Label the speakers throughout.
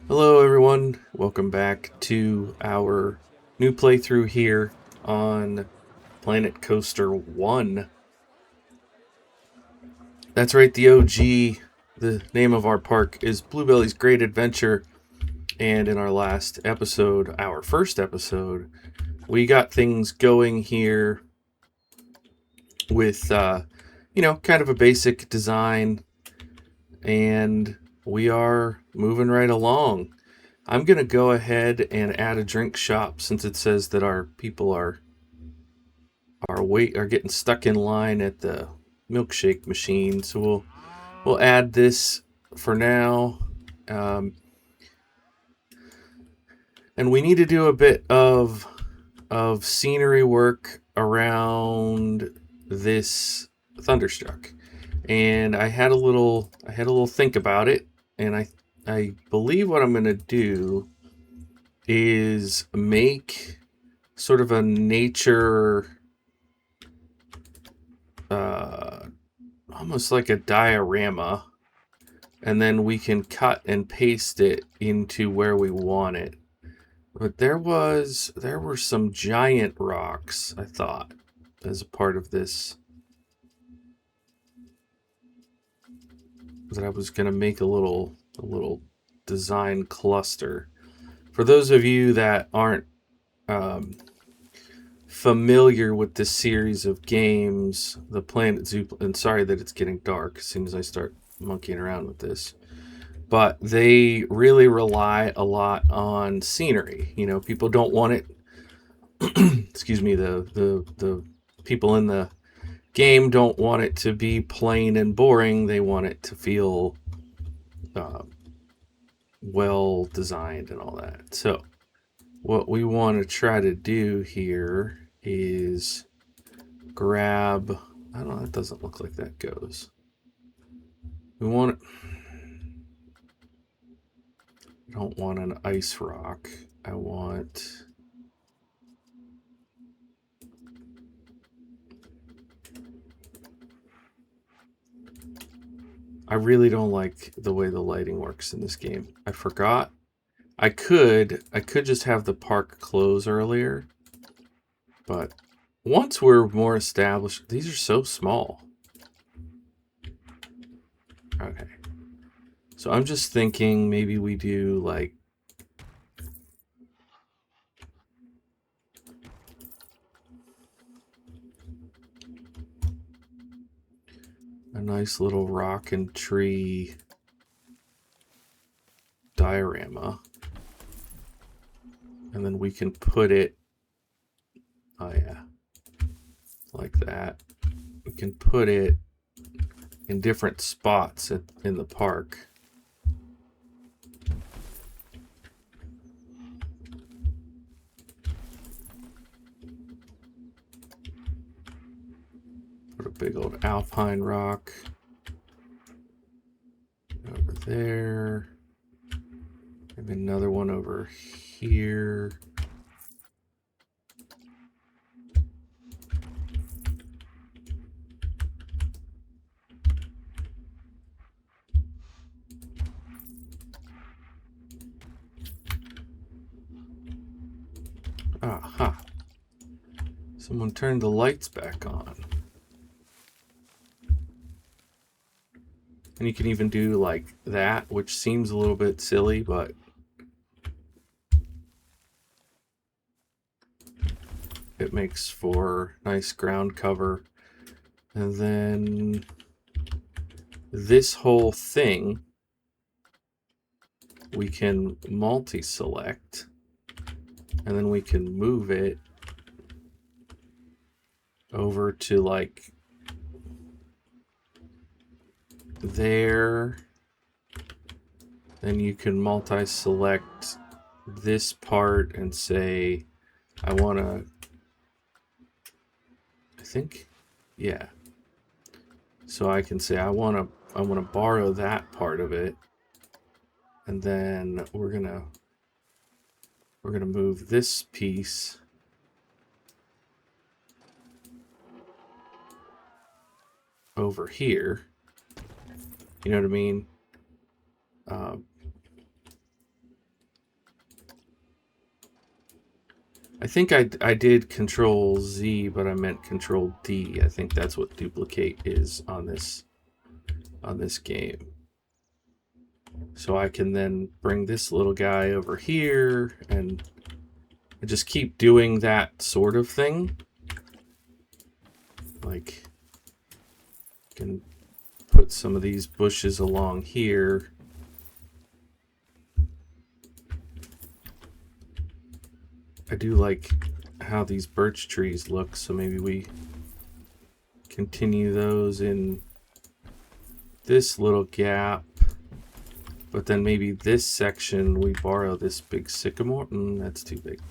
Speaker 1: Hello everyone, welcome back to our new playthrough here on Planet Coaster 1. That's right, the OG. The name of our park is Bluebelly's Great Adventure, and in our last episode, our first episode, we got things going here with, kind of a basic design, and we are moving right along. I'm going to go ahead and add a drink shop since it says that our people are getting stuck in line at the milkshake machine. So we'll add this for now. Um, and we need to do a bit of scenery work around this Thunderstruck. And I had a little think about it, and I believe what I'm going to do is make sort of a nature, almost like a diorama, and then we can cut and paste it into where we want it. But there were some giant rocks, I thought, as a part of this, that I was going to make a little design cluster. For those of you that aren't familiar with this series of games, the Planet Zoo, and sorry that it's getting dark as soon as I start monkeying around with this, but they really rely a lot on scenery. You know, people don't want it. Excuse me. The people in the game don't want it to be plain and boring. They want it to feel uh, well designed and all that. So what we want to try to do here is grab, I don't know, that doesn't look like that goes. We want, I don't want an ice rock. I want, I really don't like the way the lighting works in this game. I forgot. I could just have the park close earlier, but once we're more established, these are so small. Okay. So I'm just thinking maybe we do like a nice little rock and tree diorama. And then we can put it, oh yeah, like that. We can put it in different spots in the park. Put a big old alpine rock over there. Maybe another one over here. Aha. Someone turned the lights back on. And you can even do like that, which seems a little bit silly, but it makes for nice ground cover. And then this whole thing we can multi-select, and then we can move it over to like there. Then you can multi-select this part and say, I want to, I think, yeah. So I can say I want to borrow that part of it, and then we're gonna move this piece over here. You know what I mean? I think I did Control Z, but I meant Control D. I think that's what duplicate is on this game. So I can then bring this little guy over here and just keep doing that sort of thing. Like, can put some of these bushes along here. I do like how these birch trees look, so maybe we continue those in this little gap. But then maybe this section we borrow this big sycamore. That's too big.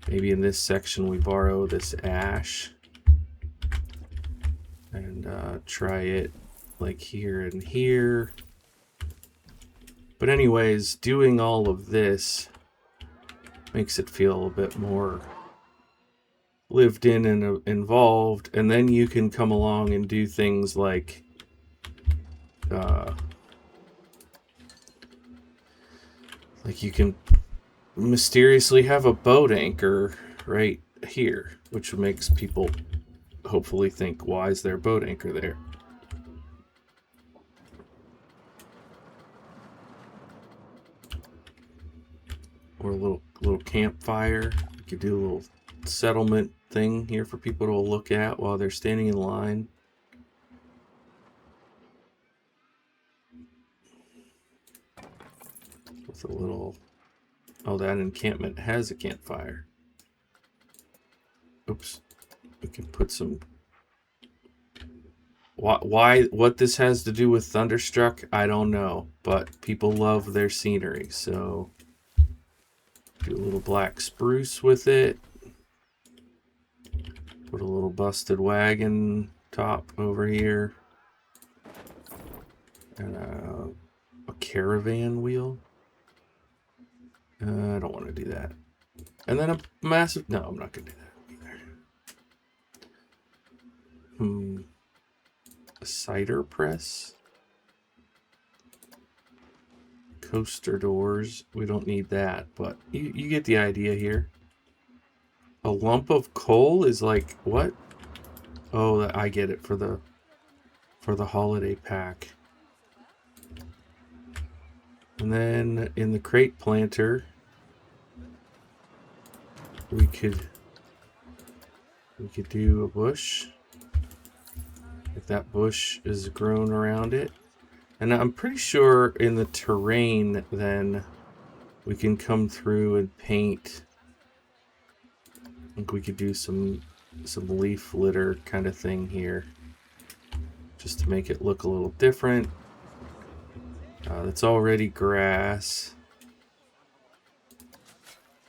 Speaker 1: Maybe in this section we borrow this ash. And try it like here and here. But anyways, doing all of this makes it feel a bit more lived in and involved. And then you can come along and do things like you can mysteriously have a boat anchor right here, which makes people hopefully think, why is there a boat anchor there? Or a little campfire. You could do a little settlement thing here for people to look at while they're standing in line. With a little... Oh, that encampment has a campfire. Oops. We can put some... What this has to do with Thunderstruck, I don't know. But people love their scenery, so... Do a little black spruce with it. Put a little busted wagon top over here. And a caravan wheel. I don't want to do that. And then a massive... No, I'm not going to do that either. A cider press. Coaster doors. We don't need that, but you get the idea here. A lump of coal is like, what? Oh, I get it, for the holiday pack. And then in the crate planter, we could do a bush. If that bush is grown around it. And I'm pretty sure in the terrain, then we can come through and paint. I think we could do some leaf litter kind of thing here, just to make it look a little different. It's already grass,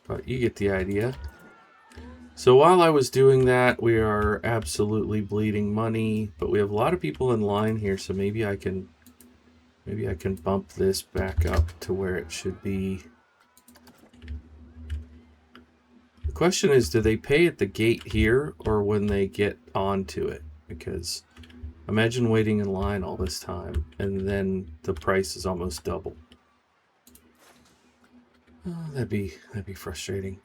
Speaker 1: but you get the idea. So while I was doing that, we are absolutely bleeding money, but we have a lot of people in line here, so maybe I can bump this back up to where it should be. The question is, do they pay at the gate here or when they get onto it? Because imagine waiting in line all this time and then the price is almost double. Oh, that'd be frustrating.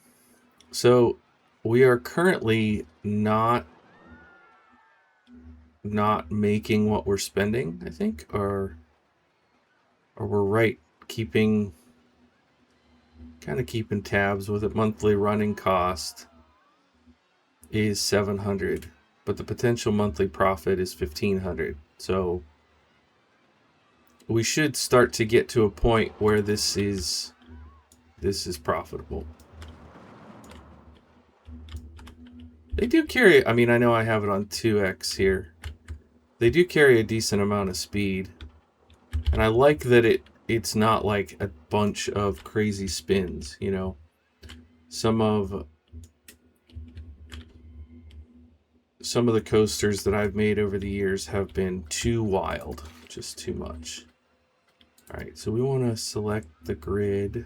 Speaker 1: So we are currently not making what we're spending, I think, or we're right, keeping tabs with it. Monthly running cost is 700, but the potential monthly profit is 1500. So we should start to get to a point where this is profitable. They do carry, I mean, I know I have it on 2x here. They do carry a decent amount of speed. And I like that it's not like a bunch of crazy spins, you know. Some of the coasters that I've made over the years have been too wild, just too much. All right, so we want to select the grid.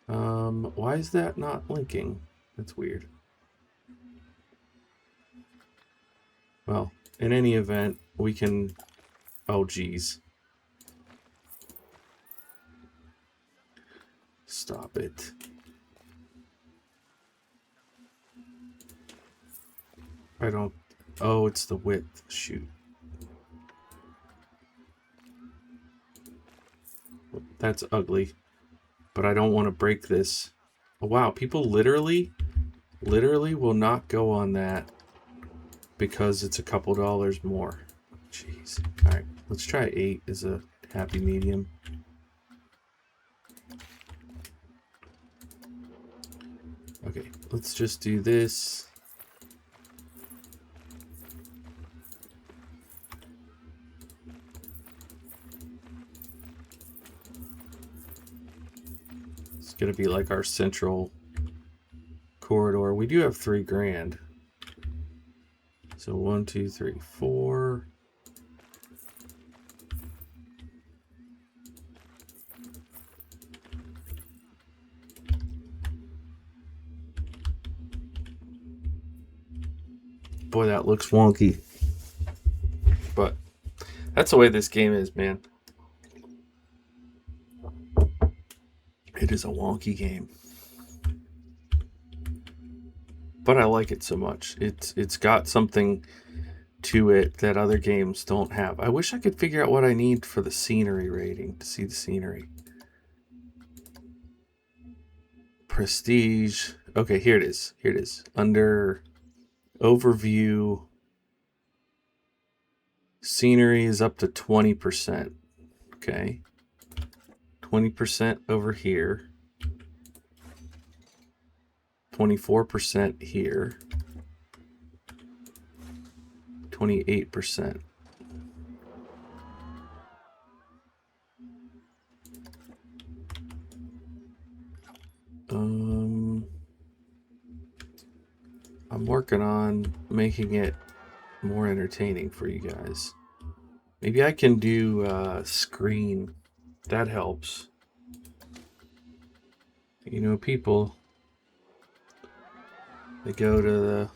Speaker 1: Why is that not linking? That's weird. Well, in any event, we can... Oh, geez. Stop it. I don't... Oh, it's the width. Shoot. That's ugly. But I don't want to break this. Oh, wow, people literally will not go on that because it's a couple dollars more. Jeez. Alright, let's try 8 as a happy medium. Okay, let's just do this. It's gonna be like our central corridor. We do have $3,000. So 1, 2, 3, 4. Boy, that looks wonky. But that's the way this game is, man. It is a wonky game. But I like it so much. It's got something to it that other games don't have. I wish I could figure out what I need for the scenery rating to see the scenery. Prestige. Okay, here it is. Here it is. Under overview, scenery is up to 20%. Okay. 20% over here. 24% here. 28%. I'm working on making it more entertaining for you guys. Maybe I can do screen. That helps. You know, people, they go to the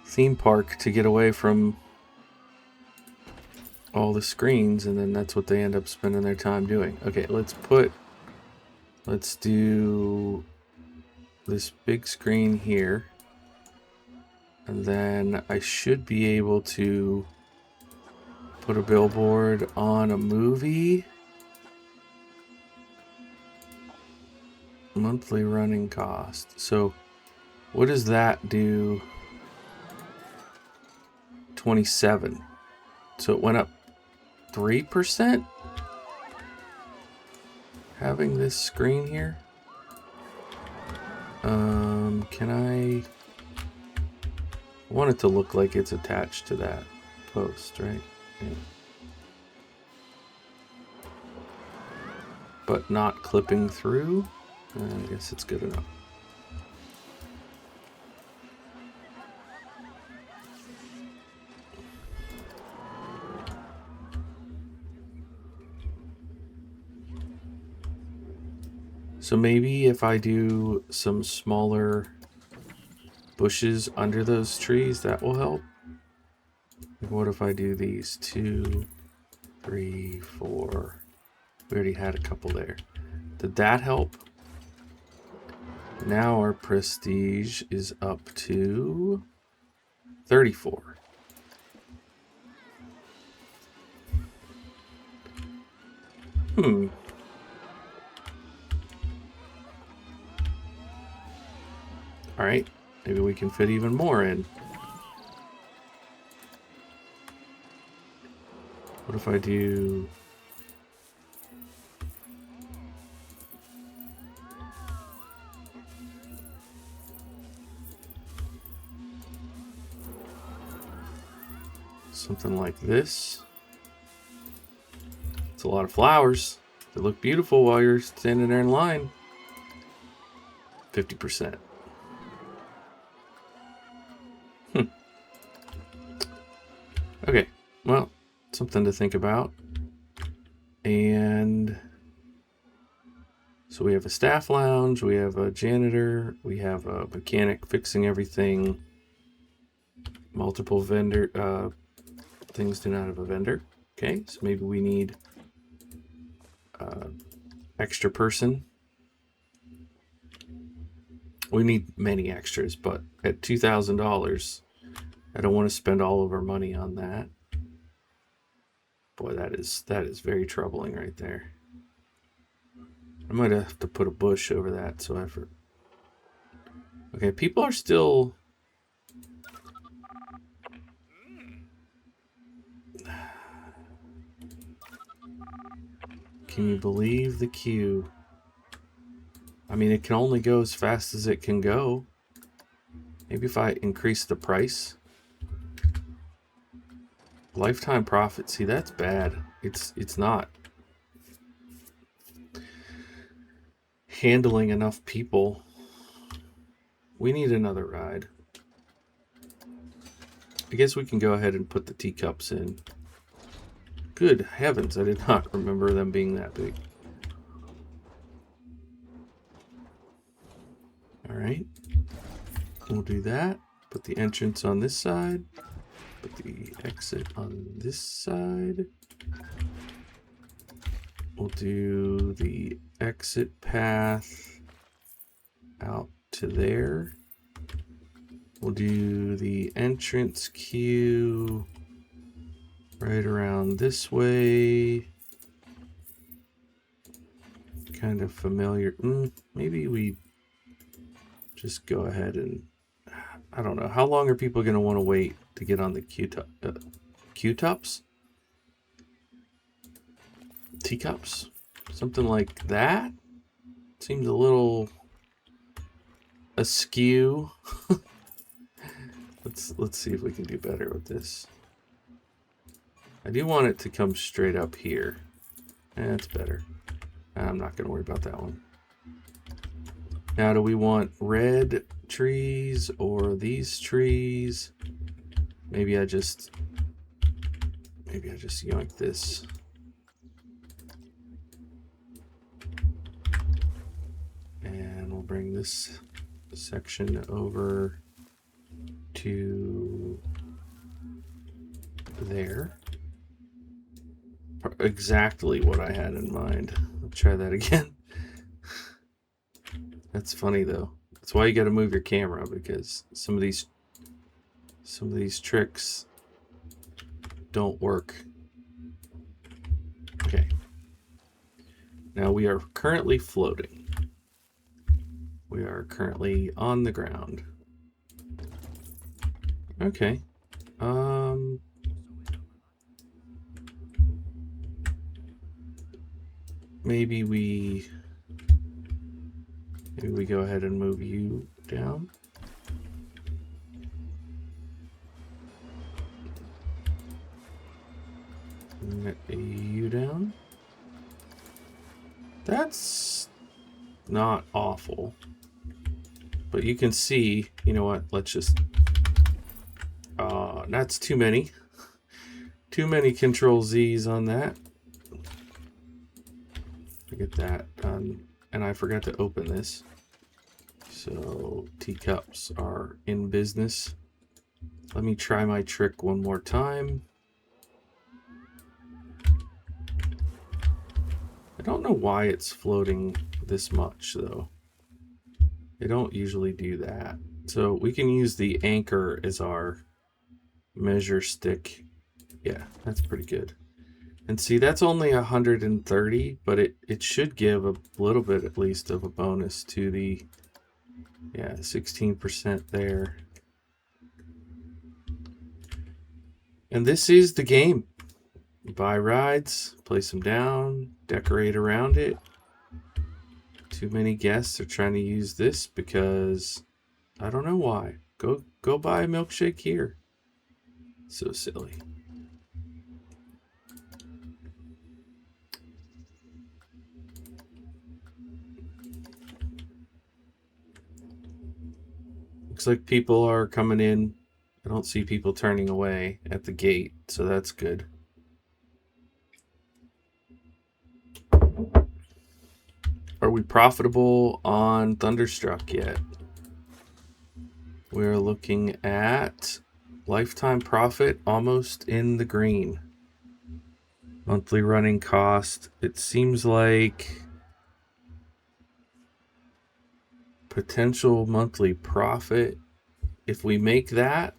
Speaker 1: theme park to get away from all the screens, and then that's what they end up spending their time doing. Okay, let's do this big screen here, and then I should be able to put a billboard on a movie. Monthly running cost. So what does that do? 27. So it went up 3%? Having this screen here? Can I want it to look like it's attached to that post, right? Yeah. But not clipping through? I guess it's good enough. So maybe if I do some smaller bushes under those trees, that will help. What if I do these 2, 3, 4? We already had a couple there. Did that help? Now our prestige is up to 34. All right, maybe we can fit even more in. What if I do... something like this? It's a lot of flowers. They look beautiful while you're standing there in line. 50%. Okay, well, something to think about. And so we have a staff lounge, we have a janitor, we have a mechanic fixing everything. Multiple vendor things do not have a vendor. Okay, so maybe we need extra person. We need many extras, but at $2,000, I don't want to spend all of our money on that. Boy, that is very troubling right there. I might have to put a bush over that so I for. Okay, people are still. Can you believe the queue? I mean, it can only go as fast as it can go. Maybe if I increase the price. Lifetime profit. See, that's bad. It's not handling enough people. We need another ride. I guess we can go ahead and put the teacups in. Good heavens, I did not remember them being that big. All right, we'll do that. Put the entrance on this side. Put the exit on this side. We'll do the exit path out to there. We'll do the entrance queue right around this way. Kind of familiar. Maybe we just go ahead and, I don't know. How long are people going to want to wait to get on the Q-tops? Teacups? Something like that? Seems a little askew. Let's see if we can do better with this. I do want it to come straight up here. That's better. I'm not going to worry about that one. Now, do we want red trees or these trees? Maybe I just yoink this. And we'll bring this section over to there. Exactly what I had in mind. Let's try that again. That's funny though. That's why you got to move your camera, because some of these tricks don't work. Okay. Now we are currently floating. We are currently on the ground. Okay. Maybe we go ahead and move you down. Get you down. That's not awful. But you can see, you know what, let's just, that's too many. Too many Control Z's on that. Get that done. And I forgot to open this. So teacups are in business. Let me try my trick one more time. I don't know why it's floating this much though. They don't usually do that. So we can use the anchor as our measure stick. Yeah, that's pretty good. And see, that's only 130, but it should give a little bit at least of a bonus to the, yeah, 16% there. And this is the game. Buy rides, place them down, decorate around it. Too many guests are trying to use this because I don't know why. Go buy a milkshake here. So silly. Looks like people are coming in. I don't see people turning away at the gate, so that's good. Are we profitable on Thunderstruck yet? We're looking at lifetime profit almost in the green. Monthly running cost, it seems like Potential monthly profit. If we make that,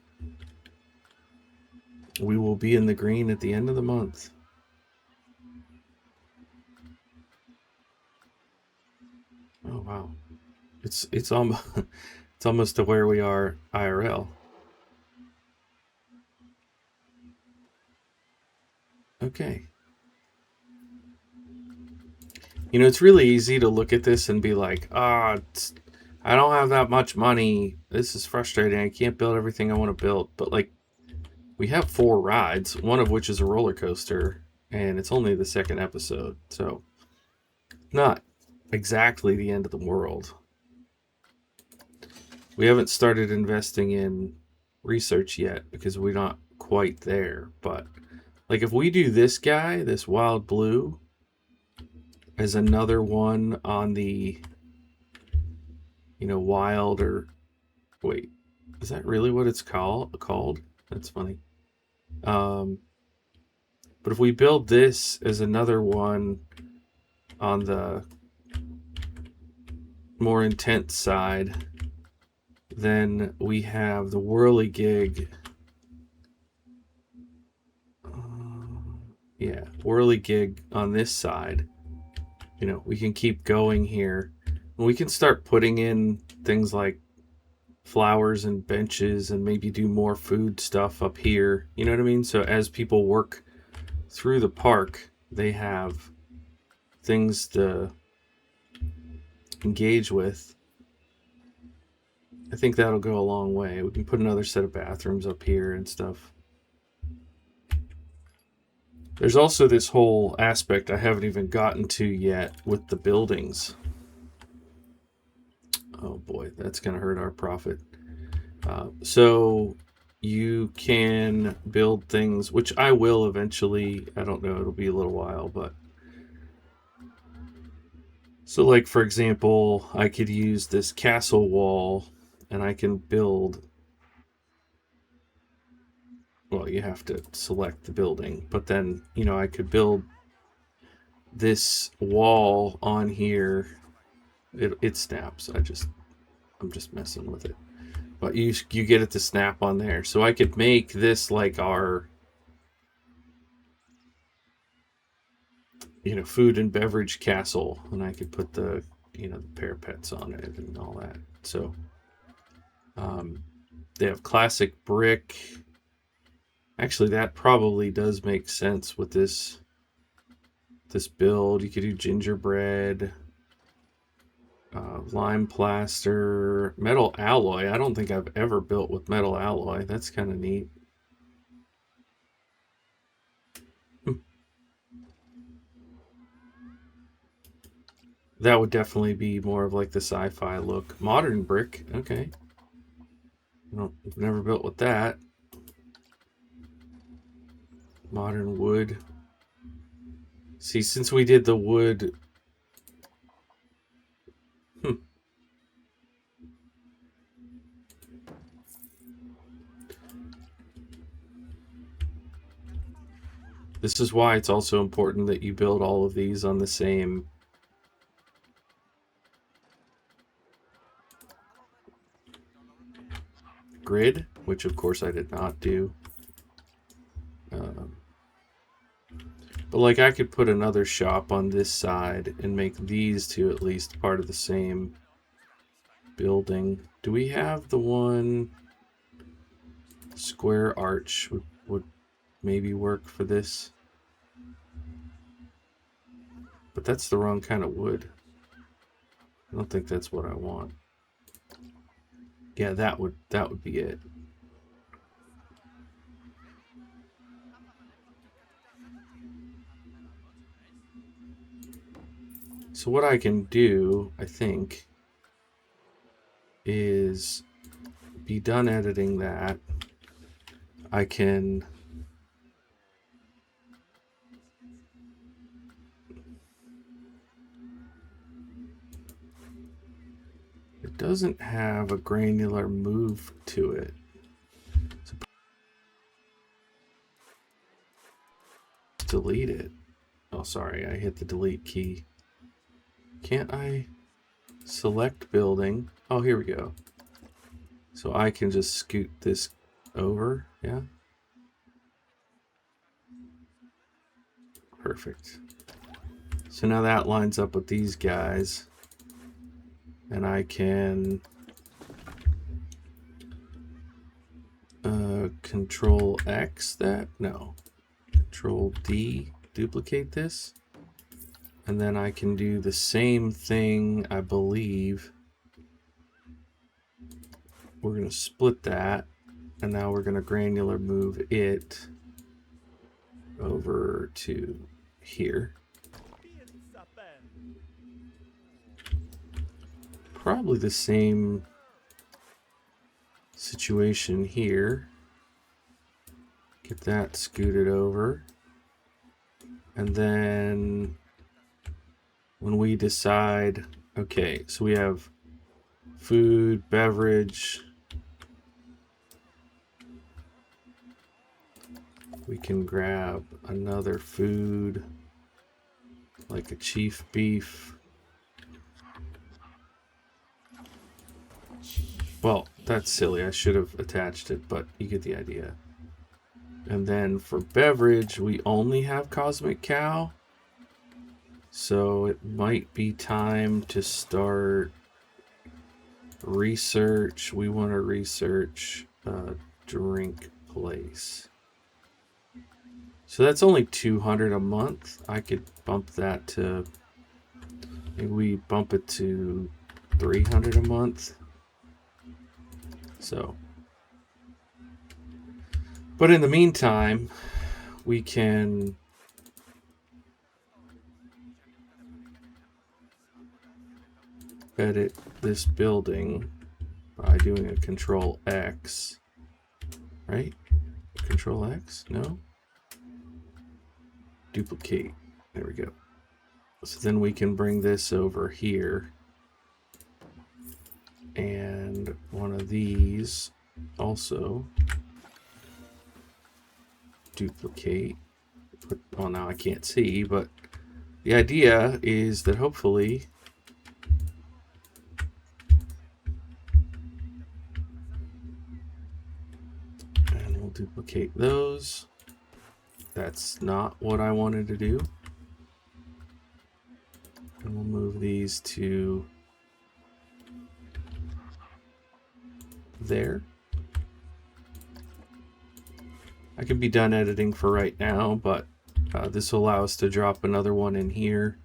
Speaker 1: we will be in the green at the end of the month. Oh wow, it's almost it's almost to where we are IRL. Okay. You know, it's really easy to look at this and be like, I don't have that much money. This is frustrating. I can't build everything I want to build. But like, we have 4 rides, one of which is a roller coaster, and it's only the 2nd episode, so not exactly the end of the world. We haven't started investing in research yet because we're not quite there. But like, if we do this guy, this wild blue, as another one on the, wild, or wait, is that really what it's called? That's funny. But if we build this as another one on the more intense side, then we have the whirligig. Yeah, whirligig on this side. We can keep going here. We can start putting in things like flowers and benches and maybe do more food stuff up here. You know what I mean? So as people work through the park, they have things to engage with. I think that'll go a long way. We can put another set of bathrooms up here and stuff. There's also this whole aspect I haven't even gotten to yet with the buildings. Oh boy, that's going to hurt our profit. So you can build things, which I will eventually. I don't know, it'll be a little while, but so like, for example, I could use this castle wall and I can build, well, you have to select the building, but then, I could build this wall on here. It snaps. I'm just messing with it. But you get it to snap on there. So I could make this like our, food and beverage castle, and I could put the, the parapets on it and all that. So they have classic brick. Actually, that probably does make sense with this build. You could do gingerbread, lime plaster, metal alloy. I don't think I've ever built with metal alloy. That's kind of neat. That would definitely be more of like the sci-fi look. Modern brick, okay. I've never built with that. Modern wood. See, since we did the wood... This is why it's also important that you build all of these on the same grid, which of course I did not do. But like, I could put another shop on this side and make these two at least part of the same building. Do we have the one square arch would maybe work for this? But that's the wrong kind of wood. I don't think that's what I want. Yeah, that would be it. So what I can do, I think, is be done editing that. I can it doesn't have a granular move to it. So delete it. Oh, sorry, I hit the delete key. Can't I? select building. Oh, here we go. So I can just scoot this over, yeah? Perfect. So now that lines up with these guys. And I can Control X that? No. Control D, duplicate this. And then I can do the same thing, I believe. We're going to split that. And now we're going to granular move it over to here. Probably the same situation here. Get that scooted over. And then when we decide, okay, so we have food, beverage. We can grab another food, like a chief beef. Well, that's silly. I should have attached it, but you get the idea. And then for beverage, we only have Cosmic Cow. So it might be time to start research. We want to research drink place. So that's only 200 a month. I could bump that to, maybe we bump it to 300 a month. So, but in the meantime, we can edit this building by doing a Control X, right? Control X? No? Duplicate. There we go. So then we can bring this over here. And one of these also duplicate. Well, now I can't see, but the idea is that hopefully and we'll duplicate those. That's not what I wanted to do. And we'll move these to there. I can be done editing for right now, but this will allow us to drop another one in here.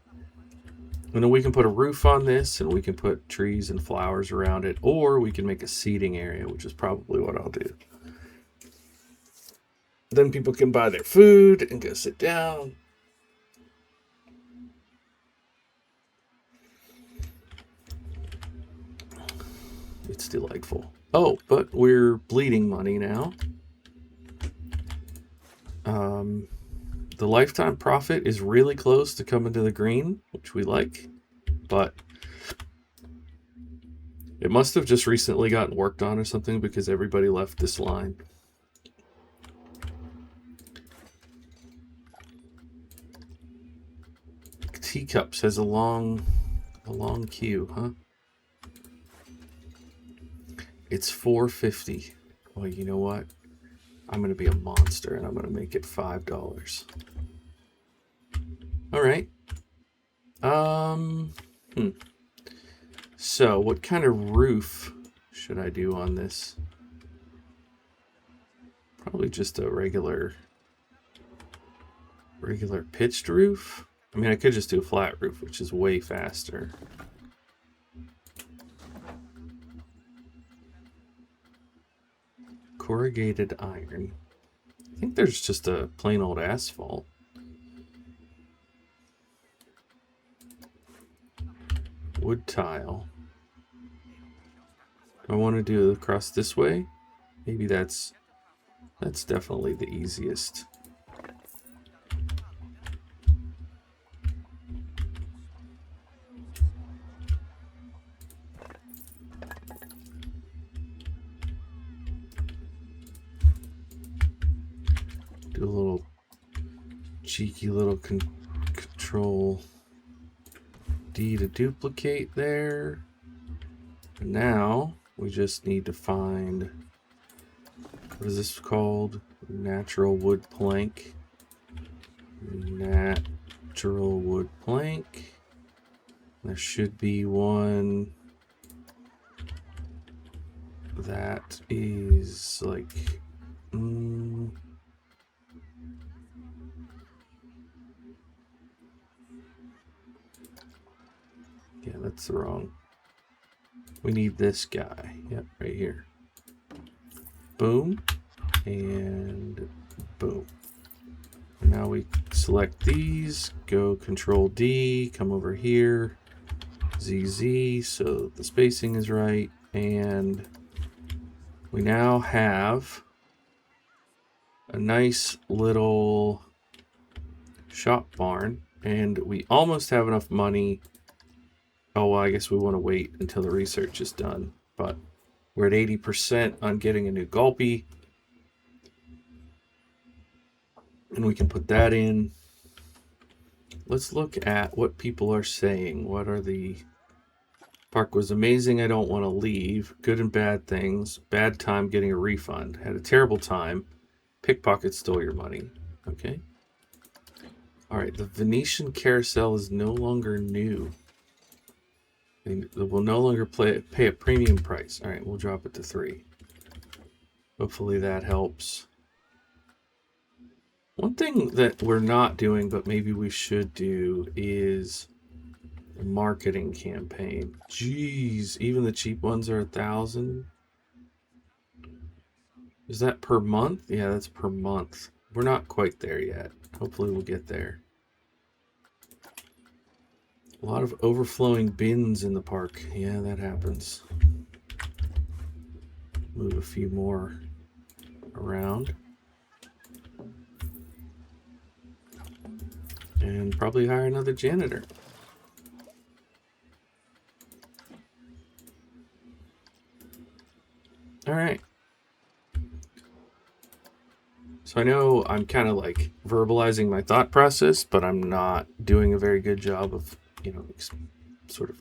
Speaker 1: And then we can put a roof on this, and we can put trees and flowers around it, or we can make a seating area, which is probably what I'll do. Then people can buy their food and go sit down. It's delightful. Oh, but we're bleeding money now. The lifetime profit is really close to coming to the green, which we like, but it must have just recently gotten worked on or something because everybody left this line. Teacups has a long queue, huh? It's $4.50. Well, you know what? I'm going to be a monster and I'm going to make it $5. All right. So what kind of roof should I do on this? Probably just a regular pitched roof. I mean, I could just do a flat roof, which is way faster. Corrugated iron. I think there's just a plain old asphalt. Wood tile. Do I want to do it across this way? Maybe that's definitely the easiest. Do a little cheeky little control D to duplicate there. And now we just need to find, what is this called? Natural wood plank. Natural wood plank. There should be one that is like, yeah, that's the wrong. We need this guy. Yep, right here. Boom. And boom. Now we select these, go Control D, come over here, ZZ, so the spacing is right, and we now have a nice little shop barn, and we almost have enough money. Oh, well, I guess we want to wait until the research is done, but we're at 80% on getting a new Gulpy. And we can put that in. Let's look at what people are saying. What are the... Park was amazing, I don't want to leave. Good and bad things. Bad time getting a refund. Had a terrible time. Pickpocket stole your money. Okay. Alright, the Venetian Carousel is no longer new. It will no longer pay a premium price. Alright, we'll drop it to 3. Hopefully that helps. One thing that we're not doing, but maybe we should do, is a marketing campaign. Jeez, even the cheap ones are 1,000. Is that per month? Yeah, that's per month. We're not quite there yet. Hopefully we'll get there. A lot of overflowing bins in the park. Yeah, that happens. Move a few more around. And probably hire another janitor. All right. So I know I'm kind of like verbalizing my thought process, but I'm not doing a very good job of, sort of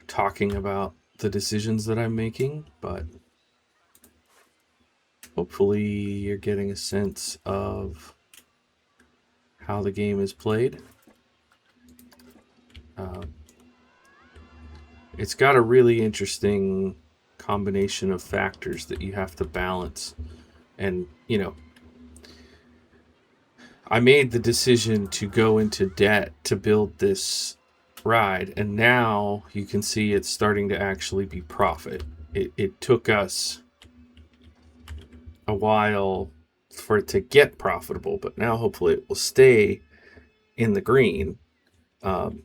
Speaker 1: talking about the decisions that I'm making, but hopefully you're getting a sense of how the game is played. It's got a really interesting combination of factors that you have to balance. And, I made the decision to go into debt to build this ride, and now you can see it's starting to actually be profit. It took us a while for it to get profitable, but now hopefully it will stay in the green. And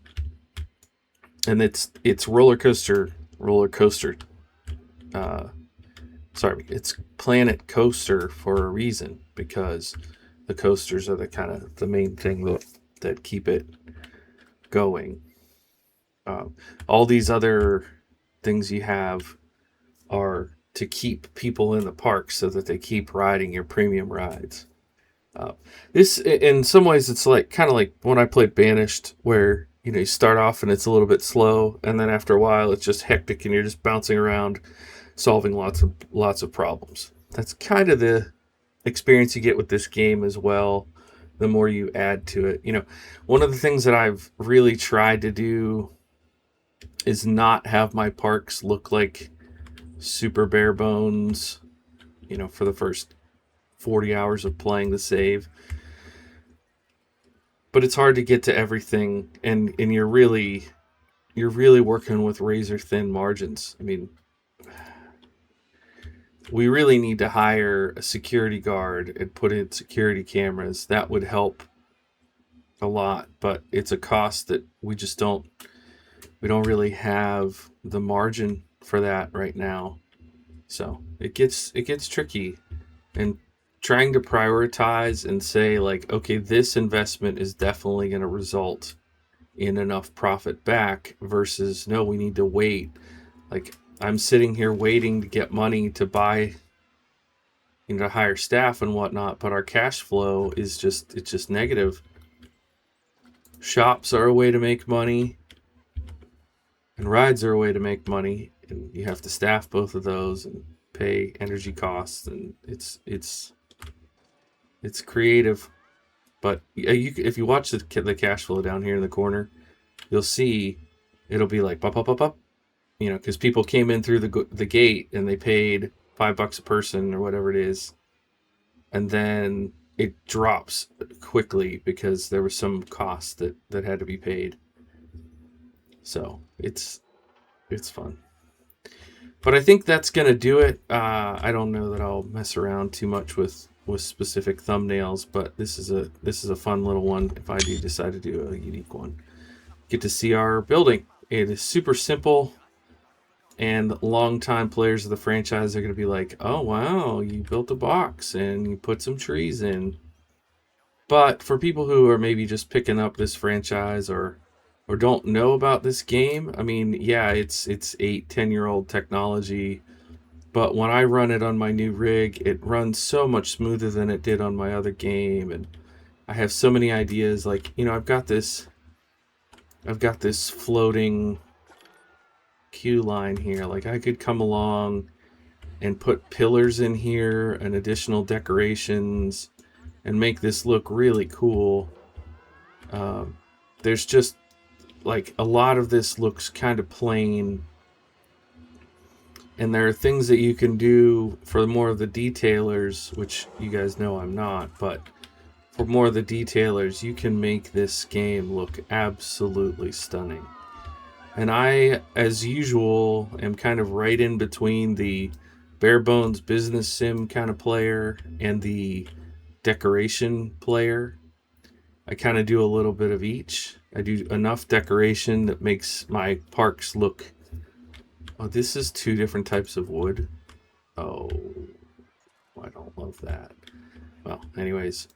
Speaker 1: it's roller coaster. It's Planet Coaster for a reason, because the coasters are the kind of the main thing that keep it going. All these other things you have are to keep people in the park so that they keep riding your premium rides. This, in some ways, it's like kind of like when I played Banished, where you start off and it's a little bit slow, and then after a while it's just hectic and you're just bouncing around, solving lots of problems. That's kind of the experience you get with this game as well. The more you add to it, one of the things that I've really tried to do is not have my parks look like super bare bones, for the first 40 hours of playing the save. But it's hard to get to everything, and you're really working with razor thin margins. I mean, we really need to hire a security guard and put in security cameras. That would help a lot, but it's a cost that we don't really have the margin for that right now. So it gets tricky, and trying to prioritize and say, like, okay, this investment is definitely going to result in enough profit back, versus no, we need to wait. Like, I'm sitting here waiting to get money to buy, to hire staff and whatnot, but our cash flow is just negative. Shops are a way to make money, and rides are a way to make money. and you have to staff both of those and pay energy costs, and it's creative. But if you watch the cash flow down here in the corner, you'll see it'll be like up, up, up, up, because people came in through the gate and they paid $5 a person or whatever it is, and then it drops quickly because there was some cost that had to be paid. So it's fun. But I think that's gonna do it. I don't know that I'll mess around too much with specific thumbnails, but this is a fun little one. If I do decide to do a unique one, get to see our building. It is super simple, and longtime players of the franchise are going to be like, "Oh wow, you built a box and you put some trees in." But for people who are maybe just picking up this franchise or don't know about this game, I mean, yeah, it's 8-10-year-old technology, but when I run it on my new rig, it runs so much smoother than it did on my other game, and I have so many ideas. Like, I've got this floating queue line here. Like, I could come along and put pillars in here and additional decorations and make this look really cool. There's just like a lot of this looks kind of plain, and there are things that you can do for more of the detailers, which you guys know I'm not, but for more of the detailers, you can make this game look absolutely stunning. And I, as usual, am kind of right in between the bare bones business sim kind of player and the decoration player. I kind of do a little bit of each. I do enough decoration that makes my parks look... Oh, this is 2 different types of wood. Oh, I don't love that. Well, anyways,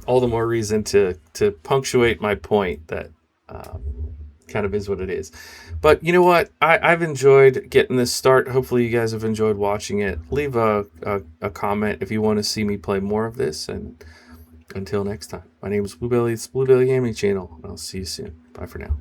Speaker 1: all the more reason to punctuate my point that kind of is what it is. But you know what? I've enjoyed getting this start. Hopefully you guys have enjoyed watching it. Leave a comment if you want to see me play more of this. And until next time, my name is Bluebelly. It's Bluebelly Gaming Channel. I'll see you soon. Bye for now.